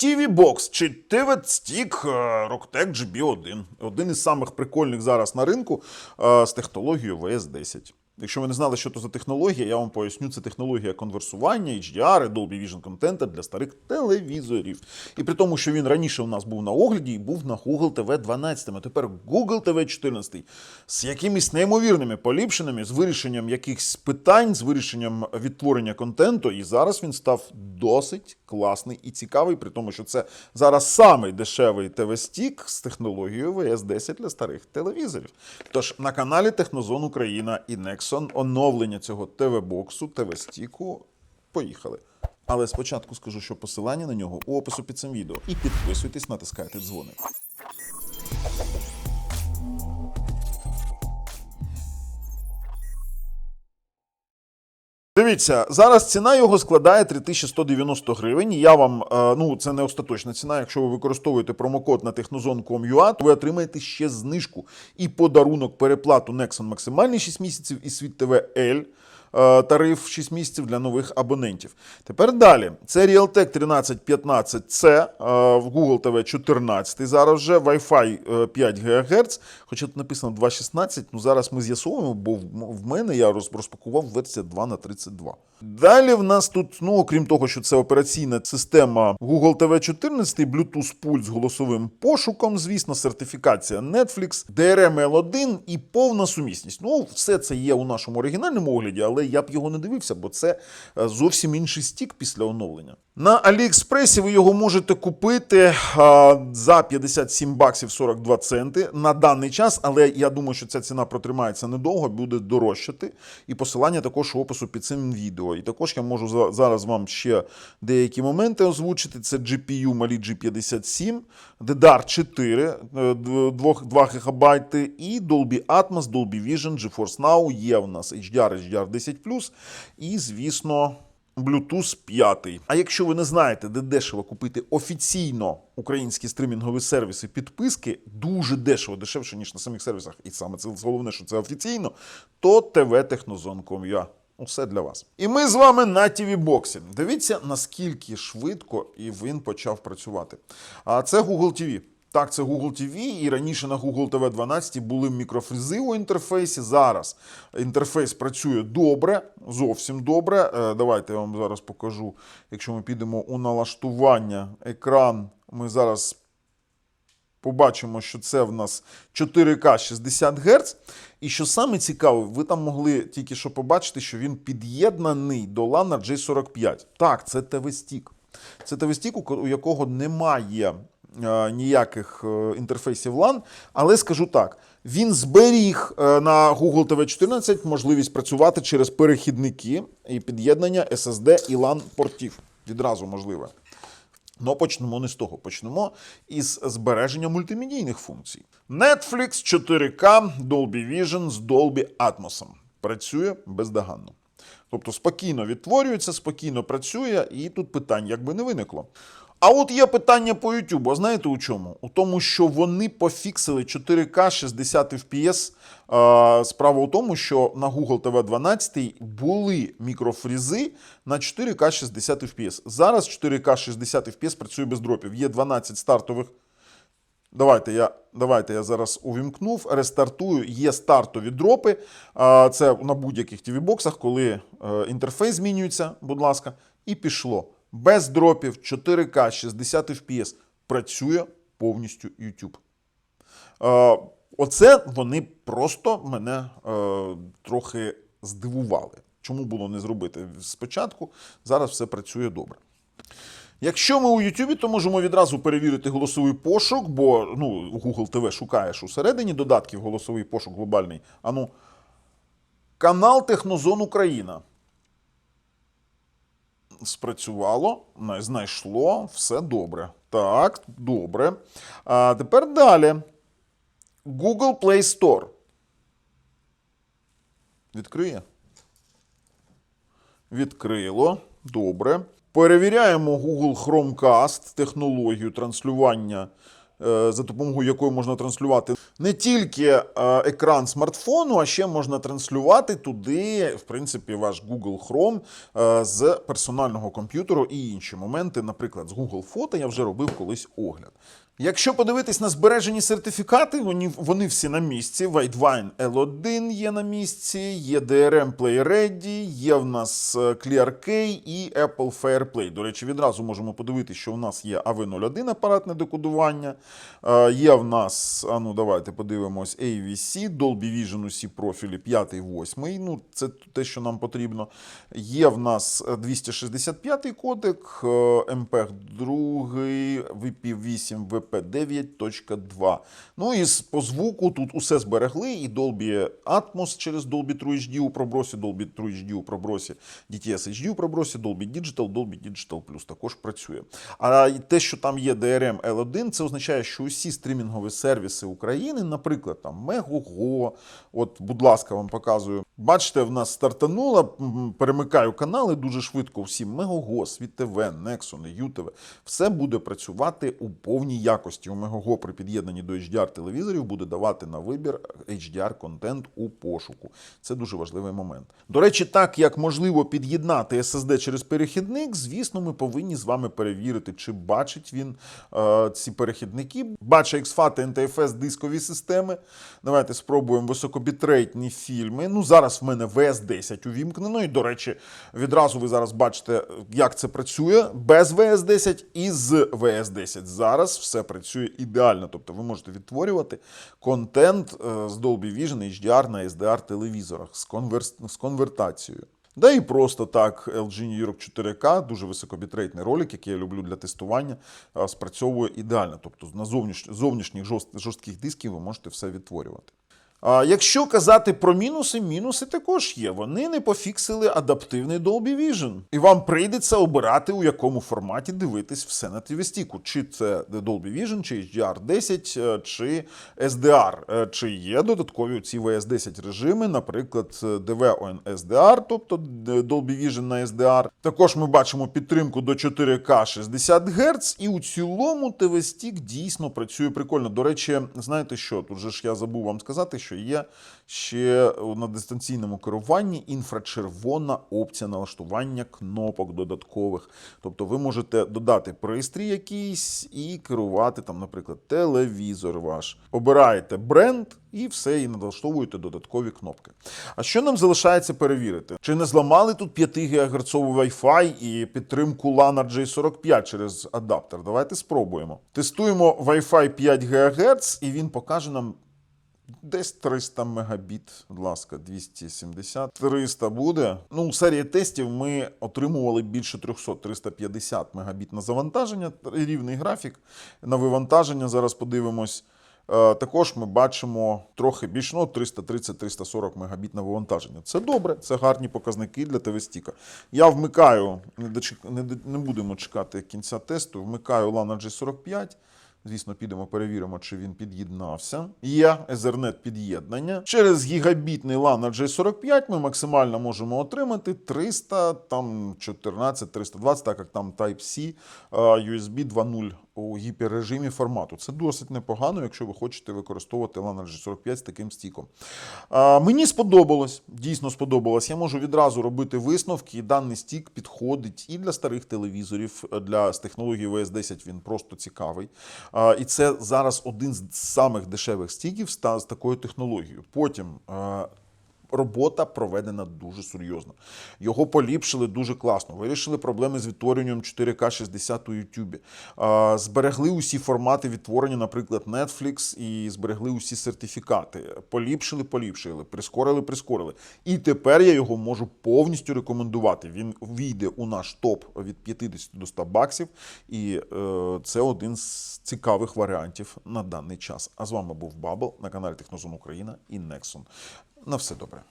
TV Box чи TV Stick Rocktech GB1. Один із самих прикольних зараз на ринку з технологією VS10. Якщо ви не знали, що це за технологія, я вам поясню. Це технологія конверсування, HDR і Dolby Vision контента для старих телевізорів. І при тому, що він раніше у нас був на огляді і був на Google TV 12, а тепер Google TV 14 з якимись неймовірними поліпшеннями, з вирішенням якихось питань, з вирішенням відтворення контенту. І зараз він став досить класний і цікавий, при тому, що це зараз самий дешевий TV-стік з технологією VS10 для старих телевізорів. Тож на каналі Технозон Україна і Nexon оновлення цього TV-боксу, TV-стіку. Поїхали. Але спочатку скажу, що посилання на нього у опису під цим відео. І підписуйтесь, натискайте дзвоник. Дивіться, зараз ціна його складає 3190 гривень. Я вам, це не остаточна ціна, якщо ви використовуєте промокод на technozone.com.ua, то ви отримаєте ще знижку і подарунок переплату Nexon максимальні 6 місяців і Світ ТВ L. Тариф 6 місяців для нових абонентів. Тепер далі. Це Realtek 1315C, в Google TV 14 зараз вже, Wi-Fi 5 ГГц, хоча тут написано 2.16, зараз ми з'ясовуємо, бо в мене я розпакував версія 2х32. Далі в нас тут, окрім того, що це операційна система Google TV 14, Bluetooth пульт з голосовим пошуком, звісно, сертифікація Netflix, DRM L1 і повна сумісність. Все це є у нашому оригінальному огляді, але я б його не дивився, бо це зовсім інший стік після оновлення. На Аліекспресі ви його можете купити за 57 баксів 42 центи на даний час, але я думаю, що ця ціна протримається недовго, буде дорожчати. І посилання також у опису під цим відео. І також я можу зараз вам ще деякі моменти озвучити. Це GPU Mali G57, DDR4, 2 ГБ і Dolby Atmos, Dolby Vision, GeForce Now, є у нас HDR, HDR10+, і, звісно, Bluetooth 5. А якщо ви не знаєте, де дешево купити офіційно українські стримінгові сервіси підписки, дуже дешево, дешевше, ніж на самих сервісах, і саме це головне, що це офіційно, то tvtechnozone.com.ua. Усе для вас. І ми з вами на TV-боксі. Дивіться, наскільки швидко і він почав працювати. А це Google TV. Так, це Google TV, і раніше на Google TV 12 були мікрофрізи у інтерфейсі. Зараз інтерфейс працює добре, зовсім добре. Давайте я вам зараз покажу. Якщо ми підемо у налаштування, екран, ми зараз побачимо, що це в нас 4К 60 Гц. І що саме цікаве, ви там могли тільки що побачити, що він під'єднаний до LAN J45. Так, це TV-стік. Це TV-стік, у якого немає ніяких інтерфейсів LAN, але скажу так, він зберіг на Google TV 14 можливість працювати через перехідники і під'єднання SSD і LAN портів. Відразу можливе. Но почнемо не з того. Почнемо із збереження мультимедійних функцій. Netflix 4K Dolby Vision з Dolby Atmos. Працює бездоганно. Тобто спокійно відтворюється, спокійно працює, і тут питань якби не виникло. А от є питання по YouTube, а знаєте у чому? У тому, що вони пофіксили 4К 60 FPS. Справа у тому, що на Google TV 12 були мікрофрізи на 4К 60 FPS. Зараз 4К 60 FPS працює без дропів. Є 12 стартових. Давайте я зараз увімкнув, рестартую. Є стартові дропи. Це на будь-яких TV-боксах, коли інтерфейс змінюється, будь ласка, і пішло. Без дропів, 4К 60 FPS. Працює повністю YouTube. Оце вони просто мене трохи здивували. Чому було не зробити спочатку? Зараз все працює добре. Якщо ми у YouTube, то можемо відразу перевірити голосовий пошук, бо Google TV шукаєш усередині додатків голосовий пошук глобальний. Канал Технозон Україна. Спрацювало, знайшло, все добре. Так, добре. А тепер далі. Google Play Store. Відкриє? Відкрило. Добре. Перевіряємо Google Chromecast, технологію транслювання за допомогою якої можна транслювати не тільки екран смартфону, а ще можна транслювати туди, в принципі, ваш Google Chrome з персонального комп'ютеру і інші моменти, наприклад, з Google Фото я вже робив колись огляд. Якщо подивитись на збережені сертифікати, вони всі на місці. Whitewine L1 є на місці, є DRM Play Ready, є в нас ClearK і Apple FirePlay. До речі, відразу можемо подивитися, що в нас є AV01 апаратне декодування, є в нас, давайте подивимось, AVC, Dolby Vision усі профілі 5, 8, це те, що нам потрібно. Є в нас 265 кодек, MPEG 2, VP8, VP9.2. І по звуку тут усе зберегли, і Dolby Atmos через Dolby True HD у пробросі, Dolby True HD у пробросі, DTS HD у пробросі, Dolby Digital Plus також працює. А те, що там є DRM L1, це означає, що усі стрімінгові сервіси України, наприклад, там Megogo, от, будь ласка, вам показую. Бачите, в нас стартануло, перемикаю канали дуже швидко всім. Megogo, Світ ТВ, Nexon, ЮТВ. Все буде працювати у повній якості. У Megogo при під'єднанні до HDR-телевізорів буде давати на вибір HDR-контент у пошуку. Це дуже важливий момент. До речі, так як можливо під'єднати SSD через перехідник, звісно, ми повинні з вами перевірити, чи бачить він ці перехідники. Бачить XFAT, NTFS, дискові системи. Давайте спробуємо високобітрейтні фільми. Зараз в мене VS10 увімкнено. І, до речі, відразу ви зараз бачите, як це працює без VS10 і з VS10. Зараз все працює ідеально. Тобто ви можете відтворювати контент з Dolby Vision HDR на SDR-телевізорах з конвертацією. Да і просто так LG New York 4K, дуже високобітрейтний ролик, який я люблю для тестування, спрацьовує ідеально. Тобто на зовнішніх жорстких дисків ви можете все відтворювати. Якщо казати про мінуси також є. Вони не пофіксили адаптивний Dolby Vision. І вам прийдеться обирати, у якому форматі дивитись все на TV-стіку. Чи це Dolby Vision, чи HDR10, чи SDR. Чи є додаткові ці VS10 режими, наприклад, DV on SDR, тобто Dolby Vision на SDR. Також ми бачимо підтримку до 4К 60 Гц, і у цілому TV-стік дійсно працює прикольно. До речі, знаєте що, тут же ж я забув вам сказати, що є ще на дистанційному керуванні інфрачервона опція налаштування кнопок додаткових. Тобто ви можете додати пристрій якийсь і керувати, там, наприклад, телевізор ваш. Обираєте бренд і все, і налаштовуєте додаткові кнопки. А що нам залишається перевірити? Чи не зламали тут 5 ГГц Wi-Fi і підтримку LAN RJ45 через адаптер? Давайте спробуємо. Тестуємо Wi-Fi 5 ГГц, і він покаже нам десь 300 мегабіт, будь ласка, 270. 300 буде. У серії тестів ми отримували більше 300, 350 мегабіт на завантаження, рівний графік. На вивантаження зараз подивимось. Також ми бачимо трохи більше, 330-340 мегабіт на вивантаження. Це добре, це гарні показники для TV-стіка. Я вмикаю, не будемо чекати кінця тесту, вмикаю LAN RJ45. Звісно, підемо перевіримо, чи він під'єднався. Є Ethernet під'єднання. Через гігабітний LAN RJ45 ми максимально можемо отримати 314, 320, так як там Type-C, USB 2.0 у гіперрежимі формату. Це досить непогано, якщо ви хочете використовувати LAN RJ45 з таким стіком. Мені сподобалось, дійсно сподобалось. Я можу відразу робити висновки, і даний стік підходить і для старих телевізорів, з технології VS10 він просто цікавий. І це зараз один з самих дешевих стіків з такою технологією. Потім робота проведена дуже серйозно. Його поліпшили дуже класно. Вирішили проблеми з відтворенням 4К 60 у YouTube. Зберегли усі формати відтворення, наприклад, Netflix, і зберегли усі сертифікати. Поліпшили, прискорили. І тепер я його можу повністю рекомендувати. Він війде у наш топ від 50 до 100 баксів. І це один з цікавих варіантів на даний час. А з вами був Бабл на каналі Технозон Україна і Nexon. На все добре.